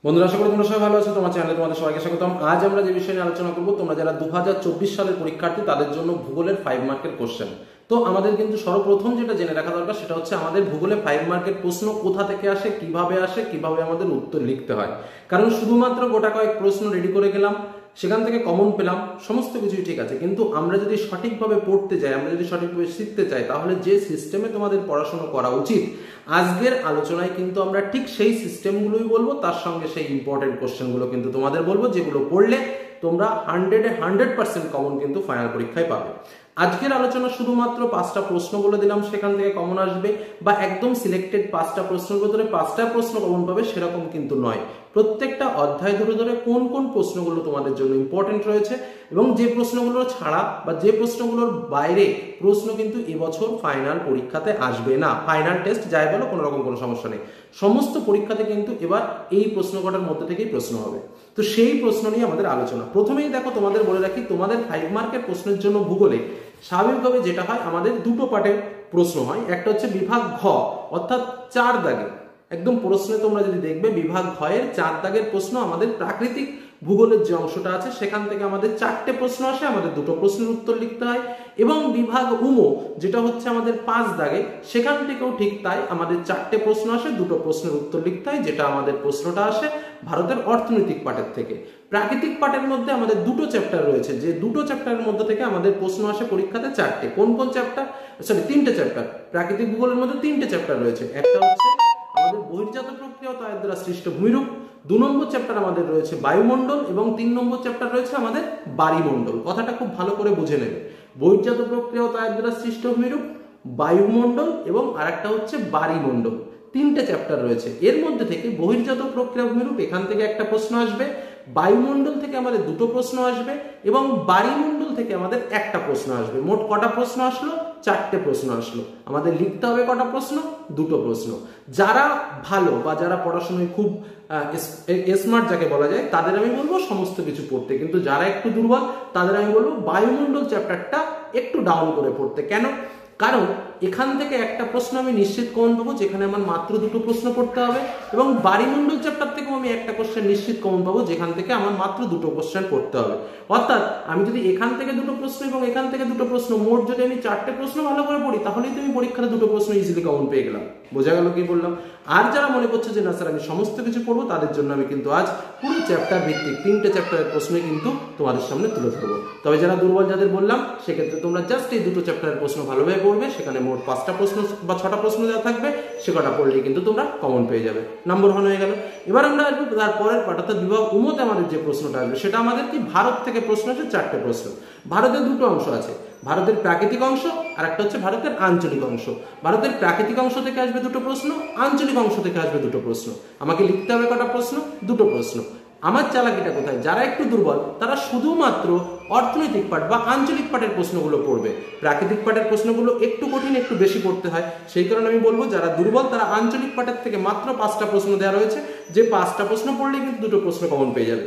বন্ধুরা, আশা করি তোমরা সবাই ভালো আছো। তোমার চ্যানেলে তোমাদের সবাইকে স্বাগতম। আজ আমরা যে বিষয় নিয়ে আলোচনা করবো, তোমরা যারা 2024 সালের পরীক্ষার্থী তাদের জন্য ভূগোলের 5 মার্কের কোশ্চেন। তো আমাদের কিন্তু সর্বপ্রথম যেটা জেনে রাখা দরকার সেটা হচ্ছে আমাদের ভূগোলে 5 মার্কের প্রশ্ন কোথা থেকে আসে, কিভাবে আমাদের উত্তর লিখতে হয়। কারণ শুধুমাত্র গোটা কয়েক প্রশ্ন রেডি করে গেলাম, সেখান থেকে কমন পেলাম, সমস্ত কিছুই ঠিক আছে, কিন্তু আমরা যদি সঠিকভাবে পড়তে যাই, আমরা যদি সঠিকভাবে শিখতে চাই, তাহলে যে সিস্টেমে তোমাদের পড়াশোনা করা উচিত, আজকের আলোচনায় কিন্তু আমরা ঠিক সেই সিস্টেমগুলোই বলবো, তার সঙ্গে সেই ইম্পর্টেন্ট কোশ্চেনগুলো কিন্তু তোমাদের বলবো, যেগুলো পড়লে তোমরা 100% কমন কিন্তু ফাইনাল পরীক্ষায় পাবে। আজকের আলোচনা শুধুমাত্র 5টা প্রশ্ন বলে দিলাম, সেখান থেকে কমন আসবে, বা একদম সিলেক্টেড 5টা প্রশ্নের ভিতরে 5টা প্রশ্ন কমন পাবে সেরকম কিন্তু নয়। প্রত্যেকটা অধ্যায় ধরে ধরে কোন কোন প্রশ্নগুলো তোমাদের জন্য ইম্পর্টেন্ট রয়েছে এবং যে প্রশ্নগুলো ছাড়া বা যে প্রশ্নগুলোর বাইরে প্রশ্ন কিন্তু এবছর ফাইনাল পরীক্ষাতে আসবে না। ফাইনাল টেস্ট যাই বলো, কোনো রকম কোনো সমস্যা নেই, সমস্ত পরীক্ষাতে কিন্তু এবার এই প্রশ্ন কটার মধ্যে থেকেই প্রশ্ন হবে। তো সেই প্রশ্ন নিয়ে আমাদের আলোচনা। প্রথমেই দেখো, তোমাদের বলে রাখি, তোমাদের 5 মার্কের প্রশ্নের জন্য ভূগোলে স্বাভাবিকভাবে যেটা হয়, আমাদের দুটো পার্টের প্রশ্ন হয়। একটা হচ্ছে বিভাগ ঘ, অর্থাৎ 4 দাগে, একদম প্রশ্নে তোমরা যদি দেখবে বিভাগ ঘ এর 4 দাগের প্রশ্ন, আমাদের প্রাকৃতিক ভূগোলের যে অংশটা আছে সেখান থেকে আমাদের 4টে প্রশ্ন আসে, আমাদের দুটো প্রশ্নের উত্তর লিখতে হয়। এবং বিভাগ উম, যেটা হচ্ছে আমাদের 5 দাগে, সেখান থেকেও ঠিক তাই, আমাদের 4টে প্রশ্ন আসে, দুটো প্রশ্নের উত্তর লিখতে হয়, যেটা আমাদের প্রশ্নটা আসে ভারতের অর্থনৈতিক পাঠের থেকে। প্রাকৃতিক পাঠের মধ্যে আমাদের দুটো চ্যাপ্টার রয়েছে, যে দুটো চ্যাপ্টারের মধ্যে থেকে আমাদের প্রশ্ন আসে পরীক্ষাতে 4টে। কোন কোন চ্যাপ্টার? সরি, 3টে চ্যাপ্টার। প্রাকৃতিক ভূগোলের মধ্যে 3টে চ্যাপ্টার রয়েছে। একটা হচ্ছে আমাদের বহির্জাত প্রক্রিয়া ও তার দ্বারা সৃষ্ট ভূমিরূপ, 2 নম্বর চ্যাপ্টার আমাদের রয়েছে বায়ুমণ্ডল, এবং 3 নম্বর চ্যাপ্টার রয়েছে আমাদের বায়ুমণ্ডল। কথাটা খুব ভালো করে বুঝে নেবে। বহির্জাত প্রক্রিয়া ও তার দ্বারা সৃষ্ট ভূমিরূপ, বায়ুমণ্ডল এবং আরেকটা হচ্ছে বায়ুমণ্ডল, 3টে চ্যাপ্টার রয়েছে। এর মধ্যে থেকে বহির্জাত প্রক্রিয়া ভূমিরূপ, এখান থেকে একটা প্রশ্ন আসবে, বায়ুমণ্ডল থেকে আমাদের দুটো প্রশ্ন আসবে, এবং বায়ুমণ্ডল থেকে আমাদের একটা প্রশ্ন আসবে। মোট কটা প্রশ্ন আসলো? 4টে প্রশ্ন আসলো। আমাদের লিখতে হবে কটা প্রশ্ন? দুটো প্রশ্ন। যারা ভালো বা যারা পড়াশোনায় খুব স্মার্ট যাকে বলা যায়, তাদের আমি বলবো সমস্ত কিছু পড়তে, কিন্তু যারা একটু দুর্বল তাদের আমি বলবো বায়ুমণ্ডল চ্যাপ্টারটা একটু ডাউন করে পড়তে। কেন? কারণ এখান থেকে একটা প্রশ্ন আমি নিশ্চিত কমন পাবো, যেখানে আমার মাত্র দুটো প্রশ্ন পড়তে হবে, এবং বায়ুমণ্ডল চ্যাপ্টার থেকেও আমি একটা কোশ্চেন নিশ্চিত কমন পাবো, যেখান থেকে আমার মাত্র দুটো কোশ্চেন পড়তে হবে। অর্থাৎ আমি যদি এখান থেকে দুটো প্রশ্ন এবং এখান থেকে দুটো প্রশ্ন, মোট যদি আমি 4টে প্রশ্ন ভালো করে পড়ি, তাহলেই তুমি পরীক্ষাতে দুটো প্রশ্ন ইজিলি কমন পেয়ে গেলাম। বোঝা গেল কি বললাম? আর যারা মনে করছে যে না স্যার আমি সমস্ত কিছু পড়বো, তাদের জন্য আমি কিন্তু আজ পুরো চ্যাপ্টার ভিত্তিক 3টে চ্যাপ্টারের প্রশ্নই কিন্তু তোমাদের সামনে তুলে ধরবো। তবে যারা দুর্বল, যাদের বললাম, সেক্ষেত্রে তোমরা জাস্ট এই দুটো চ্যাপ্টারের প্রশ্ন ভালোভাবে পড়বে। সেখানে মোট 5টা প্রশ্ন বা 6টা প্রশ্ন যা থাকবে, সে কটা পড়লেই কিন্তু তোমরা কমন পেয়ে যাবে। নাম্বার 1 হয়ে গেল। এবার আমরা আসবো তার পরের পার্ট, অর্থাৎ বিভাগ উমতে আমাদের যে প্রশ্নটা আসবে, সেটা আমাদের কি ভারত থেকে প্রশ্ন আছে। 4টে প্রশ্ন। ভারতের দুটো অংশ আছে, ভারতের প্রাকৃতিক অংশ আর একটা হচ্ছে ভারতের আঞ্চলিক অংশ। ভারতের প্রাকৃতিক অংশ থেকে আসবে দুটো প্রশ্ন, আঞ্চলিক অংশ থেকে আসবে দুটো প্রশ্ন। আমাকে লিখতে হবে কটা প্রশ্ন? দুটো প্রশ্ন। আমার চালাকিটা কোথায়? যারা একটু দুর্বল তারা শুধুমাত্র অর্থনৈতিক পাঠ বা আঞ্চলিক পাঠের প্রশ্নগুলো পড়বে। প্রাকৃতিক পাঠের প্রশ্নগুলো একটু কঠিন, একটু বেশি পড়তে হয়। সেই কারণে আমি বলবো যারা দুর্বল তারা আঞ্চলিক পাঠের থেকে মাত্র 5টা প্রশ্ন দেওয়া রয়েছে, যে 5টা প্রশ্ন পড়লেই কিন্তু দুটো প্রশ্ন কমন পেয়ে যাবে।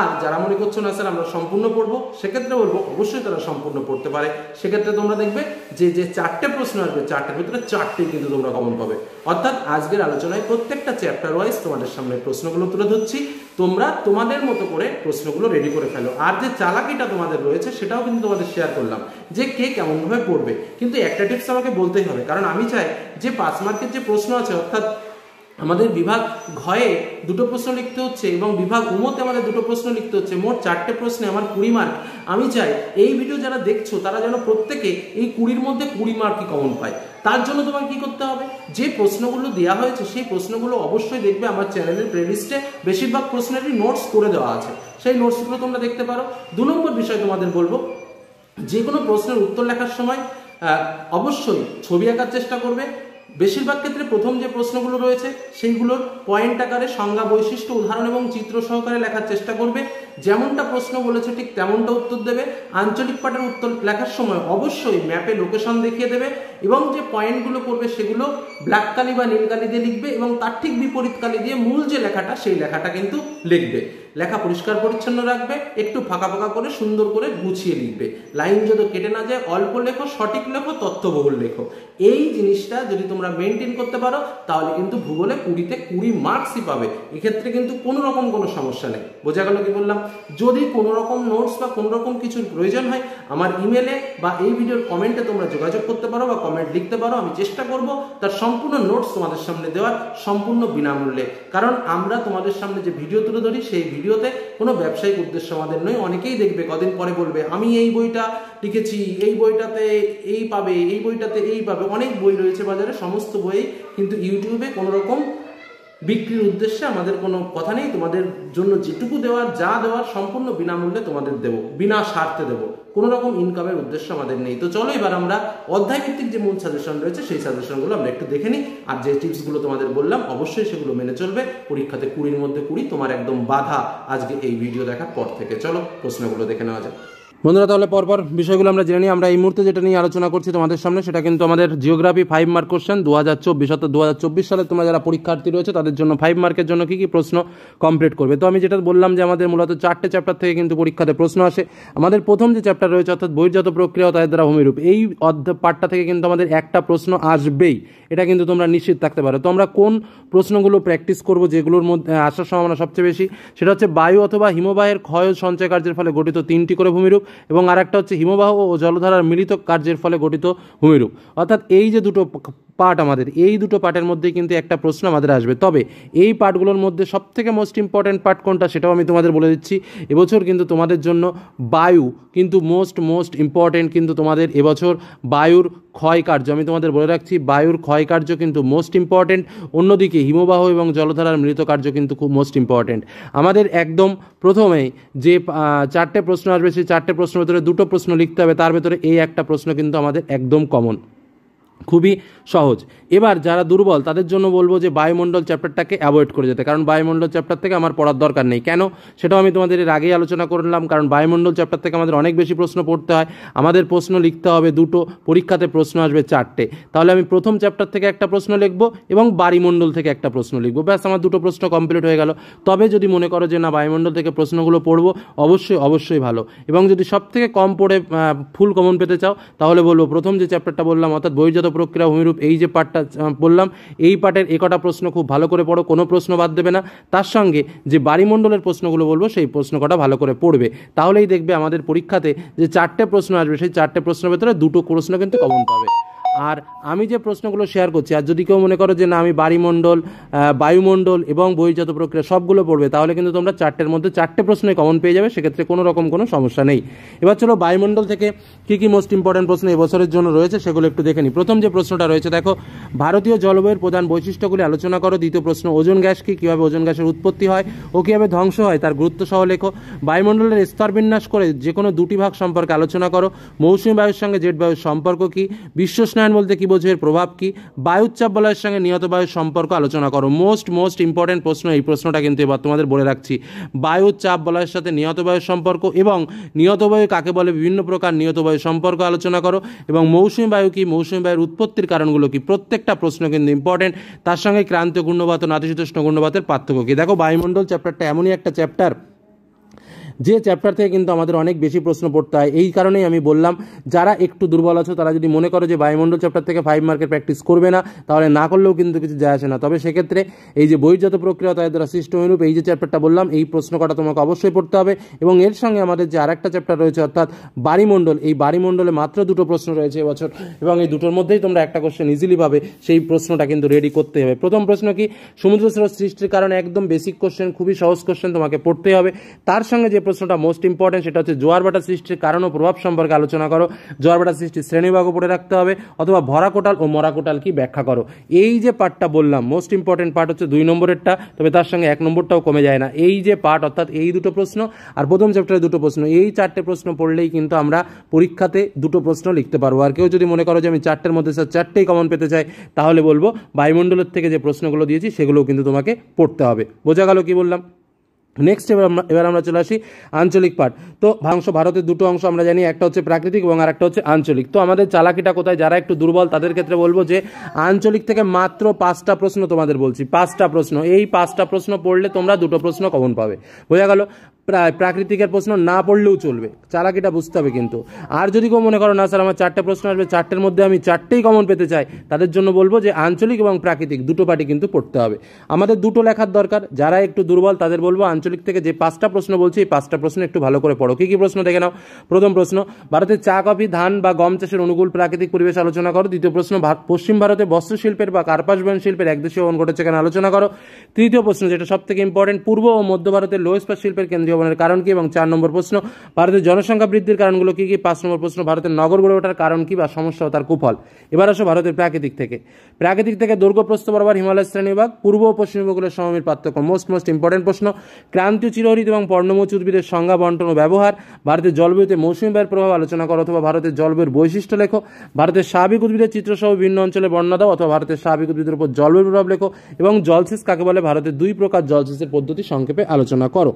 আর যারা মনে করছো না স্যার আমরা সম্পূর্ণ পড়বো, সেক্ষেত্রে বলবো অবশ্যই তারা সম্পূর্ণ পড়তে পারে। সেক্ষেত্রে তোমরা দেখবে যে 4টে প্রশ্ন আসবে, 4টের ভিতরে 4টেই কিন্তু তোমরা কমন পাবে। অর্থাৎ আজকের আলোচনায় প্রত্যেকটা চ্যাপ্টার ওয়াইজ তোমাদের সামনে প্রশ্নগুলো তুলে ধরছি, তোমরা তোমাদের মতো করে প্রশ্নগুলো রেডি করে ফেলো। আর যে চালাকিটা তোমাদের রয়েছে সেটাও কিন্তু তোমাদের শেয়ার করলাম, যে কে কেমনভাবে পড়বে। কিন্তু একটা টিপস আমাকে বলতেই হবে, কারণ আমি চাই যে 5 মার্কের যে প্রশ্ন আছে, অর্থাৎ আমাদের বিভাগ ঘয়ে দুটো প্রশ্ন লিখতে হচ্ছে এবং বিভাগ উমতে আমাদের দুটো প্রশ্ন লিখতে হচ্ছে, মোট 4টে প্রশ্নে আমার 20 মার্ক। আমি চাই এই ভিডিও যারা দেখছো তারা যেন প্রত্যেকে এই 20-র মধ্যে 20 মার্কই কমন পায়। তার জন্য তোমাকে কি করতে হবে? যে প্রশ্নগুলো দেওয়া হয়েছে সেই প্রশ্নগুলো অবশ্যই দেখবে আমার চ্যানেলের প্লেলিস্টে বেশিরভাগ প্রশ্নেরই নোটস করে দেওয়া আছে, সেই নোটসগুলো তোমরা দেখতে পারো। 2 নম্বর বিষয় তোমাদের বলবো, যে কোনো প্রশ্নের উত্তর লেখার সময় অবশ্যই ছবি আঁকার চেষ্টা করবে। বেশিরভাগ ক্ষেত্রে প্রথম যে প্রশ্নগুলো রয়েছে সেইগুলোর পয়েন্ট আকারে সংজ্ঞা, বৈশিষ্ট্য, উদাহরণ এবং চিত্র সহকারে লেখার চেষ্টা করবে। যেমনটা প্রশ্ন বলেছে ঠিক তেমনটা উত্তর দেবে। আঞ্চলিক পাঠের উত্তর লেখার সময় অবশ্যই ম্যাপে লোকেশন দেখিয়ে দেবে, এবং যে পয়েন্টগুলো করবে সেগুলো ব্ল্যাক কালি বা নীল কালি দিয়ে লিখবে, এবং তার ঠিক বিপরীত কালি দিয়ে মূল যে লেখাটা সেই লেখাটা কিন্তু লিখবে। লেখা পরিষ্কার পরিচ্ছন্ন রাখবে, একটু ফাঁকা ফাঁকা করে সুন্দর করে গুছিয়ে লিখবে, লাইন যদি কেটে না যায়, অল্প লেখো, সঠিক লেখো, তথ্যবহুল লেখো। এই জিনিসটা যদি তোমরা মেনটেন করতে পারো তাহলে কিন্তু ভূগোলে 20-তে 20 মার্কসই পাবে। এক্ষেত্রে কিন্তু কোনো রকম কোনো সমস্যা নেই। বোঝা গেল কি বললাম? যদি কোনো রকম নোটস বা কোনো রকম কিছুর প্রয়োজন হয় আমার ইমেলে বা এই ভিডিওর কমেন্টে তোমরা যোগাযোগ করতে পারো বা কমেন্ট লিখতে পারো। আমি চেষ্টা করব তার সম্পূর্ণ নোটস তোমাদের সামনে দেওয়ার, সম্পূর্ণ বিনামূল্যে। কারণ আমরা তোমাদের সামনে যে ভিডিও তুলে ধরি সেই ভিডিওতে কোনো ব্যবসায়িক উদ্দেশ্য আমাদের নয়। অনেকেই দেখবে কদিন পরে বলবে আমি এই বইটা লিখেছি, এই বইটাতে এই পাবে, এই বইটাতে এই পাবে। অনেক বই রয়েছে বাজারে, সমস্ত বই কিন্তু ইউটিউবে কোনো রকম বিক্রির উদ্দেশ্যে আমাদের কোনো কথা নেই। তোমাদের জন্য যেটুকু দেওয়ার, যা দেওয়ার সম্পূর্ণ বিনামূল্যে তোমাদের দেবো, বিনা স্বার্থে দেবো, কোনো রকম ইনকামের উদ্দেশ্য আমাদের নেই। তো চলো এবার আমরা অধ্যায় ভিত্তিক যে মূল সাজেশন রয়েছে সেই সাজেশনগুলো আমরা একটু দেখে নিই। আর যে টিপসগুলো তোমাদের বললাম অবশ্যই সেগুলো মেনে চলবে। পরীক্ষাতে 20-র মধ্যে 20 তোমার একদম বাধা আজকে এই ভিডিও দেখার পর থেকে। চলো প্রশ্নগুলো দেখে নেওয়া যাক। বন্ধুরা তাহলে পরপর বিষয়গুলো আমরা জেনে নিই। আমরা এই মুহূর্তে যেটা নিয়ে আলোচনা করছি তোমাদের সামনে সেটা কিন্তু আমাদের জিওগ্রাফি 5 মার্ক কোশ্চেন 2024, অর্থাৎ 2024 সালে তোমরা যারা পরীক্ষার্থী রয়েছে তাদের জন্য 5 মার্কের জন্য কি কি প্রশ্ন কমপ্লিট করবে। তো আমি যেটা বললাম যে আমাদের মূলত 4টে চ্যাপ্টার থেকে কিন্তু পরীক্ষাতে প্রশ্ন আসে। আমাদের প্রথম যে চ্যাপ্টার রয়েছে অর্থাৎ বহির্জাত প্রক্রিয়া ও তাদের দ্বারা ভূমিরূপ, এই পার্টটা থেকে কিন্তু আমাদের একটা প্রশ্ন আসবেই, এটা কিন্তু তোমরা নিশ্চিত থাকতে পারো। তো আমরা কোন প্রশ্নগুলো প্র্যাকটিস করব যেগুলোর মধ্যে আসার সম্ভাবনা সবচেয়ে বেশি, সেটা হচ্ছে বায়ু অথবা হিমবাহের ক্ষয় ও সঞ্চয় কার্যের ফলে গঠিত 3টি করে ভূমিরূপ, এবং আরেকটা হচ্ছে হিমবাহ ও জলধারার মিলিত কার্যের ফলে গঠিত ভূমিরূপ। অর্থাৎ এই যে দুটো পার্ট, আমাদের এই দুটো পার্টের মধ্যেই কিন্তু একটা প্রশ্ন আমাদের আসবে। তবে এই পার্টগুলোর মধ্যে সবথেকে মোস্ট ইম্পর্ট্যান্ট পার্ট কোনটা সেটাও আমি তোমাদের বলে দিচ্ছি। এবছর কিন্তু তোমাদের জন্য বায়ু কিন্তু মোস্ট ইম্পর্ট্যান্ট, কিন্তু তোমাদের এবছর বায়ুর ক্ষয়কার্য আমি তোমাদের বলে রাখছি, বায়ুর ক্ষয়কার্য কিন্তু মোস্ট ইম্পর্ট্যান্ট। অন্যদিকে হিমবাহ এবং জলধারার মিলিত কার্য কিন্তু খুব মোস্ট ইম্পর্ট্যান্ট। আমাদের একদম প্রথমেই যে 4টে প্রশ্ন আসবে সেই 4টে প্রশ্নের ভেতরে 2টো প্রশ্ন লিখতে হবে, তার ভেতরে এই একটা প্রশ্ন কিন্তু আমাদের একদম কমন, খুবই সহজ। এবার যারা দুর্বল তাদের জন্য বলবো যে বায়ুমণ্ডল চ্যাপ্টারটাকে অ্যাভয়েড করে যেতে, কারণ বায়ুমণ্ডল চ্যাপ্টার থেকে আমার পড়ার দরকার নেই। কেন সেটাও আমি তোমাদের এর আগেই আলোচনা করলাম। কারণ বায়ুমণ্ডল চ্যাপ্টার থেকে আমাদের অনেক বেশি প্রশ্ন পড়তে হয়, আমাদের প্রশ্ন লিখতে হবে 2টো, পরীক্ষাতে প্রশ্ন আসবে 4টে। তাহলে আমি প্রথম চ্যাপ্টার থেকে একটা প্রশ্ন লিখবো এবং বায়ুমণ্ডল থেকে একটা প্রশ্ন লিখবো, ব্যাস আমার 2টো প্রশ্ন কমপ্লিট হয়ে গেল। তবে যদি মনে করো যে না বায়ুমণ্ডল থেকে প্রশ্নগুলো পড়বো, অবশ্যই ভালো। এবং যদি সব থেকে কম পড়ে ফুল কমন পেতে চাও তাহলে বলবো প্রথম যে চ্যাপ্টারটা বললাম অর্থাৎ বহির্জাত প্রক্রিয়া ভূমিরূপ, এই যে পার্টটা বললাম এই পার্টের একটা প্রশ্ন খুব ভালো করে পড়ো, কোনো প্রশ্ন বাদ দেবে না। তার সঙ্গে যে বায়ুমণ্ডলের প্রশ্নগুলো বলবো সেই প্রশ্ন কটা ভালো করে পড়বে, তাহলেই দেখবে আমাদের পরীক্ষাতে যে 4টে প্রশ্ন আসবে সেই 4টে প্রশ্নের ভেতরে 2টো প্রশ্ন কিন্তু কমন পাবে। আর আমি যে প্রশ্নগুলো শেয়ার করছি, আর যদি কেউ মনে করো যে না আমি বায়ুমণ্ডল এবং বহির্জাত প্রক্রিয়া সবগুলো পড়বে, তাহলে কিন্তু তোমরা 4টের মধ্যে 4টে প্রশ্নই কমন পেয়ে যাবে, সেক্ষেত্রে কোনো রকম কোনো সমস্যা নেই। এবার চলো বায়ুমণ্ডল থেকে কী কী মোস্ট ইম্পর্ট্যান্ট প্রশ্ন এবছরের জন্য রয়েছে সেগুলো একটু দেখে নিই। প্রথম যে প্রশ্নটা রয়েছে দেখো, ভারতীয় জলবায়ুর প্রধান বৈশিষ্ট্যগুলি আলোচনা করো। দ্বিতীয় প্রশ্ন, ওজোন গ্যাস কি, কীভাবে ওজোন গ্যাসের উৎপত্তি হয় ও কীভাবে ধ্বংস হয় তার গুরুত্ব সহ লেখো। বায়ুমণ্ডলের স্তর বিন্যাস করে যে কোনো 2টি ভাগ সম্পর্কে আলোচনা করো। মৌসুমী বায়ুর সঙ্গে জেট বায়ুর সম্পর্ক কী, বিশ্ব স্নায়ন বলতে কী বোঝো, এর প্রভাব কী, বায়ুচাপ বলয়ের সঙ্গে নিহত বায়ুর সম্পর্ক আলোচনা করো। মোস্ট ইম্পর্টেন্ট প্রশ্ন এই প্রশ্নটা কিন্তু এবার তোমাদের বলে রাখছি। বায়ুচাপ বলয়ের সাথে নিহত বায়ুর সম্পর্ক এবং নিহত বায়ু কাকে বলে, বিভিন্ন প্রকার নিহত বায়ু সম্পর্ক আলোচনা করো। এবং মৌসুমী বায়ু কি, মৌসুমী বায়ুর উৎপত্তির কারণগুলো কি, প্রত্যেকটা প্রশ্ন কিন্তু ইম্পর্টেন্ট। তার সঙ্গে ক্রান্তীয় ঘূর্ণবাত ও নাতিশীতোষ্ণ ঘূর্ণবাতের পার্থক্য কি। দেখো বায়ুমণ্ডল চ্যাপ্টারটা এমনই একটা চ্যাপ্টার যে চ্যাপ্টার থেকে কিন্তু আমাদের অনেক বেশি প্রশ্ন পড়তে হয়। এই কারণেই আমি বললাম যারা একটু দুর্বল আছো তারা যদি মনে করো যে বায়ুমণ্ডল চ্যাপ্টার থেকে 5 মার্কের প্র্যাকটিস করবে না, তাহলে না করলেও কিন্তু কিছু যায় আসে না। তবে সেক্ষেত্রে এই যে বহির্জাত প্রক্রিয়া তাদের দ্বারা সৃষ্ট ভূমিরূপ, এই যে চ্যাপ্টারটা বললাম এই প্রশ্ন কটা তোমাকে অবশ্যই পড়তে হবে। এবং এর সঙ্গে আমাদের যে আরেকটা চ্যাপ্টার রয়েছে অর্থাৎ বায়ুমণ্ডল, এই বায়ুমণ্ডলে মাত্র 2টো প্রশ্ন রয়েছে এবছর, এবং এই 2টোর মধ্যেই তোমরা একটা কোশ্চেন ইজিলি পাবে, সেই প্রশ্নটা কিন্তু রেডি করতে হবে। প্রথম প্রশ্ন কি, সমুদ্র স্রোত সৃষ্টির কারণে, একদম বেসিক কোশ্চেন, খুবই সহজ কোশ্চেন, তোমাকে পড়তে হবে। তার সঙ্গে যে প্রশ্নটা মোস্ট ইম্পর্টেন্ট সেটা হচ্ছে জোয়ার ভাটা সৃষ্টির কারণ ও প্রভাব সম্পর্কে আলোচনা করো। জোয়ার ভাটা সৃষ্টির শ্রেণীবিভাগও পড়ে রাখতে হবে, অথবা ভরা কোটাল ও মরা কোটাল কি ব্যাখ্যা করো। এই যে পার্টটা বললাম মোস্ট ইম্পর্টেন্ট পার্ট হচ্ছে 2 নম্বরেরটা, তবে তার সঙ্গে 1 নম্বরটাও কমে যায় না। এই যে পার্ট অর্থাৎ এই 2টো প্রশ্ন আর প্রথম চ্যাপ্টারে 2টো প্রশ্ন, এই 4টে প্রশ্ন পড়লেই কিন্তু আমরা পরীক্ষাতে 2টো প্রশ্ন লিখতে পারবো। আর কেউ যদি মনে করো যে আমি 4টের মধ্যে 4টেই কমন পেতে চাই, তাহলে বলবো বায়ুমণ্ডলের থেকে যে প্রশ্নগুলো দিয়েছি সেগুলোও কিন্তু তোমাকে পড়তে হবে। বোঝা গেল কি বললাম। নেক্সট এবার আমরা চলে আসি আঞ্চলিক পাঠ। তো ভারতের দুটো অংশ আমরা জানি, একটা হচ্ছে প্রাকৃতিক এবং আর একটা হচ্ছে আঞ্চলিক। তো আমাদের চালাকিটা কোথায়, যারা একটু দুর্বল তাদের ক্ষেত্রে বলবো যে আঞ্চলিক থেকে মাত্র 5টা প্রশ্ন তোমাদের বলছি, 5টা প্রশ্ন, এই 5টা প্রশ্ন পড়লে তোমরা দুটো প্রশ্ন কমন পাবে, বোঝা গেল। প্রাকৃতিকের প্রশ্ন না পড়লেও চলবে, চালাকিটা বুঝতে হবে কিন্তু। আর যদি কেউ মনে করো না স্যার আমার 4টে প্রশ্ন আসবে, 4টের মধ্যে আমি 4টেই কমন পেতে চাই, তাদের জন্য বলবো যে আঞ্চলিক এবং প্রাকৃতিক দুটো পার্টি কিন্তু পড়তে হবে। আমাদের দুটো লেখার দরকার, যারা একটু দুর্বল তাদের বলবো আঞ্চলিক থেকে যে 5টা প্রশ্ন বলছি এই 5টা প্রশ্ন একটু ভালো করে পড়ো। কি প্রশ্ন দেখে নাও। প্রথম প্রশ্ন, ভারতের চা, কফি, ধান বা গম চাষের অনুকূল প্রাকৃতিক পরিবেশ আলোচনা করো। দ্বিতীয় প্রশ্ন, পশ্চিম ভারতে বস্ত্রশিল্পের বা কার্পাস বয়ন শিল্পের একদেশীয় বন ঘটেছে কেন আলোচনা করো। তৃতীয় প্রশ্ন, যেটা সব থেকে ইম্পর্টেন্ট, পূর্ব ও মধ্য ভারতের লৌহ ইস্পাত শিল্পের কেন্দ্রীয় বনের কারণ কি। এবং 4 নম্বর প্রশ্ন, ভারতের জনসংখ্যা বৃদ্ধির কারণগুলো কি কি। 5 নম্বর প্রশ্ন, ভারতের নগর গড়ে ওঠার কারণ কি বা সমস্যা ও তার কুফল। এবার আসো ভারতের প্রাকৃতিক থেকে। প্রাকৃতিক থেকে দৈর্ঘ্য প্রস্থ বরাবর হিমালয় শ্রেণীবিভাগ, পূর্ব ও পশ্চিম উপকূলের সমভূমির পার্থক্য। মোস্ট ইম্পর্টেন্ট প্রশ্ন, ক্রান্তীয় চিরহরিত এবং পর্ণমোচী উদ্ভিদের সংজ্ঞা, বন্টন ও ব্যবহার। ভারতের জলবায়ুতে মৌসুমী বায়ুর প্রভাব আলোচনা করো অথবা ভারতের জলবায়ুর বৈশিষ্ট্য লেখো। ভারতের স্বাভাবিক উদ্ভিদের চিত্রসহ বিভিন্ন অঞ্চলে বর্ণনা দাও অথবা ভারতের স্বাভাবিক উদ্ভিদের উপর জলবায়ুর প্রভাব লেখো। এবং জলসেচ কাকে বলে, ভারতের 2 প্রকার জলসেচের পদ্ধতি সংক্ষেপে আলোচনা করো।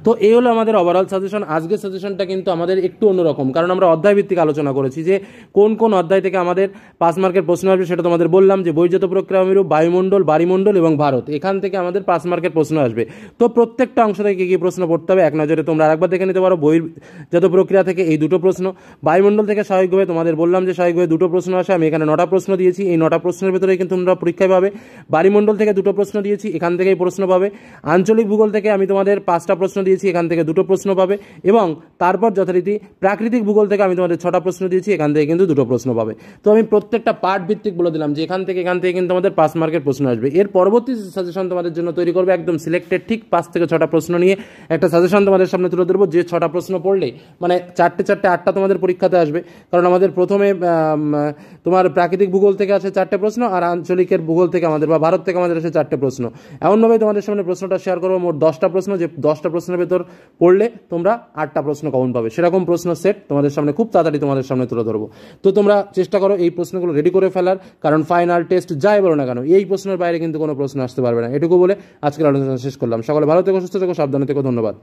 তো এই হলো আমাদের ওভারঅল সাজেশন। আজকের সাজেশনটা কিন্তু আমাদের একটু অন্যরকম, কারণ আমরা অধ্যায় ভিত্তিক আলোচনা করেছি যে কোন কোন অধ্যায় থেকে আমাদের 5 মার্কের প্রশ্ন আসবে। সেটা তোমাদের বললাম যে বহির্জাত প্রক্রিয়ামূলক, বায়ুমণ্ডল, বাড়িমণ্ডল এবং ভারত, এখান থেকে আমাদের 5 মার্কের প্রশ্ন আসবে। তো প্রত্যেকটা অংশ থেকে কী কী প্রশ্ন পড়তে হবে এক নজরে তোমরা আরেকবার দেখে নিতে পারো। বহির্জাত প্রক্রিয়া থেকে এই 2টো প্রশ্ন, বায়ুমণ্ডল থেকে স্বাভাবিকভাবে তোমাদের বললাম যে স্বাভাবিকভাবে 2টো প্রশ্ন আসে, আমি এখানে 9টা প্রশ্ন দিয়েছি, এই 9টা প্রশ্নের ভেতরেই কিন্তু তোমরা পরীক্ষায় পাবে। বাড়িমণ্ডল থেকে 2টো প্রশ্ন দিয়েছি, এখান থেকেই প্রশ্ন পাবে। আঞ্চলিক ভূগোল থেকে আমি তোমাদের 5টা প্রশ্ন দিয়েছি, এখান থেকে 2টো প্রশ্ন পাবে। এবং তারপর যথারীতি প্রাকৃতিক ভূগোল থেকে আমি তোমাদের 6টা প্রশ্ন দিয়েছি, এখান থেকে কিন্তু 2টো প্রশ্ন পাবে। তো আমি প্রত্যেকটা পার্ট ভিত্তিক বলে দিলাম যে এখান থেকে কিন্তু আমাদের 5 মার্কের প্রশ্ন আসবে। এর পরবর্তী সাজেশন তোমাদের জন্য তৈরি করবে, একদম সিলেক্টেড ঠিক 5 থেকে 6টা প্রশ্ন নিয়ে একটা সাজেশন তোমাদের সামনে তুলে ধরবো, যে 6টা প্রশ্ন পড়লে মানে 8টা তোমাদের পরীক্ষাতে আসবে। কারণ আমাদের প্রথমে তোমার প্রাকৃতিক ভূগোল থেকে আসে 4টে প্রশ্ন, আর আঞ্চলিকের ভূগোল থেকে আমাদের বা ভারত থেকে আমাদের আসে 4টে প্রশ্ন। এমনভাবে তোমাদের সামনে প্রশ্নটা শেয়ার করবো, মোট 10টা প্রশ্ন, যে 10টা প্রশ্নের ভেতর পড়লে তোমরা 8টা প্রশ্ন কমন পাবে। সেরকম প্রশ্ন সেট তোমাদের সামনে খুব তাড়াতাড়ি তোমাদের সামনে তুলে ধরবো। তো তোমরা চেষ্টা করো এই প্রশ্নগুলো রেডি করে ফেলার, কারণ ফাইনাল টেস্ট যাই বলো না কেন এই প্রশ্নের বাইরে কিন্তু কোনো প্রশ্ন আসতে পারবে না। এটুকু বলে আজকের আলোচনা শেষ করলাম। সকলে ভালো থেকো, সুস্থ থেকো, সাবধানে থেকো, ধন্যবাদ।